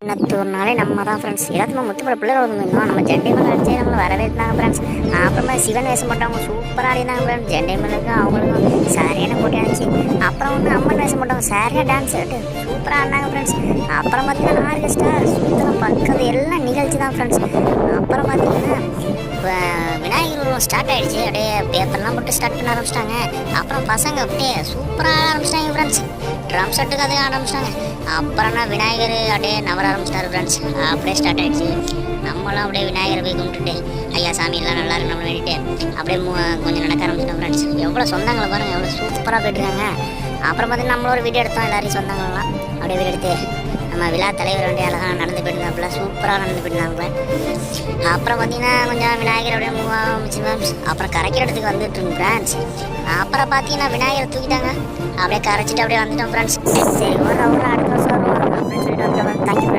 இன்னத்தொருனாலே நம்ம தான் ஃப்ரெண்ட்ஸ் எல்லாத்துமே முத்துப்பட பிள்ளைகள் வந்துருந்தோம். நம்ம ஜெண்டைமலை அடிச்சே நம்மளை வரவேற்றாங்க ஃப்ரெண்ட்ஸ். அப்புறமா சிவன் வேஷம் போட்டவங்க சூப்பராக ஆடினாங்க ஃப்ரெண்ட்ஸ். ஜெண்டைமலுக்கும் அவங்களுக்கும் சரியான போட்டி ஆச்சு. அப்புறம் வந்து அம்மன் வேஷம் போட்டவங்க சரியாக டான்ஸ் ஆட்டு சூப்பராக ஆடினாங்க ஃப்ரெண்ட்ஸ். அப்புறம் பார்த்தீங்கன்னா ஆர்கெஸ்ட்ரா சுத்தம் பக்கத்து எல்லாம் நிகழ்ச்சி தான் ஃப்ரெண்ட்ஸ். அப்புறம் பார்த்தீங்கன்னா விநாயகர் உருவம் ஸ்டார்ட் ஆகிடுச்சு. அப்படியே பேப்பர்லாம் போட்டு ஸ்டார்ட் பண்ண ஆரம்பிச்சிட்டாங்க. அப்புறம் பசங்க அப்படியே சூப்பராக ஆரம்பிச்சிட்டாங்க ஃப்ரெண்ட்ஸ். ட்ரம் செட்டுக்கு அதே ஆரம்பிச்சிட்டாங்க. அப்புறம்னா விநாயகர் அப்படியே நவர ஆரம்பிச்சிட்டாரு ஃப்ரெண்ட்ஸ். அப்படியே ஸ்டார்ட் ஆகிடுச்சு. நம்மளும் அப்படியே விநாயகரை போய் கும்பிட்டுட்டு ஐயா சாமி எல்லாம் நல்லா இருக்கு நம்ம வேண்டிட்டு அப்படியே கொஞ்சம் நடக்க ஆரம்பிச்சிட்டோம் ஃப்ரெண்ட்ஸ். எவ்வளோ சொந்தங்களை பாருங்கள், எவ்வளோ சூப்பராக போய்ட்டுருக்காங்க. அப்புறம் பார்த்தீங்கன்னா நம்மளோட வீடியோ எடுத்தோம் எல்லாரையும் சொந்தங்கள்லாம் அப்படியே வீடியோ எடுத்து நம்ம விழா தலைவர் வேண்டிய அழகாக நடந்து போயிருந்தாப்புல சூப்பராக நடந்து போயிருந்தாங்க. அப்புறம் பார்த்தீங்கன்னா கொஞ்சம் விநாயகர் அப்படியே மூவ் ஆரம்பிச்சு அப்புறம் கரைக்கிற இடத்துக்கு வந்துட்டு இருந்தோம் ஃப்ரெண்ட்ஸ். அப்புறம் பார்த்தீங்கன்னா விநாயகரை தூக்கிட்டாங்க. அப்படியே கரைச்சிட்டு அப்படியே வந்துட்டோம் ஃப்ரெண்ட்ஸ். சரி ஒரு அடுத்த வருஷம் வருவோம் அப்படின்னு சொல்லிட்டு வந்துட்டோம். தேங்க்யூ.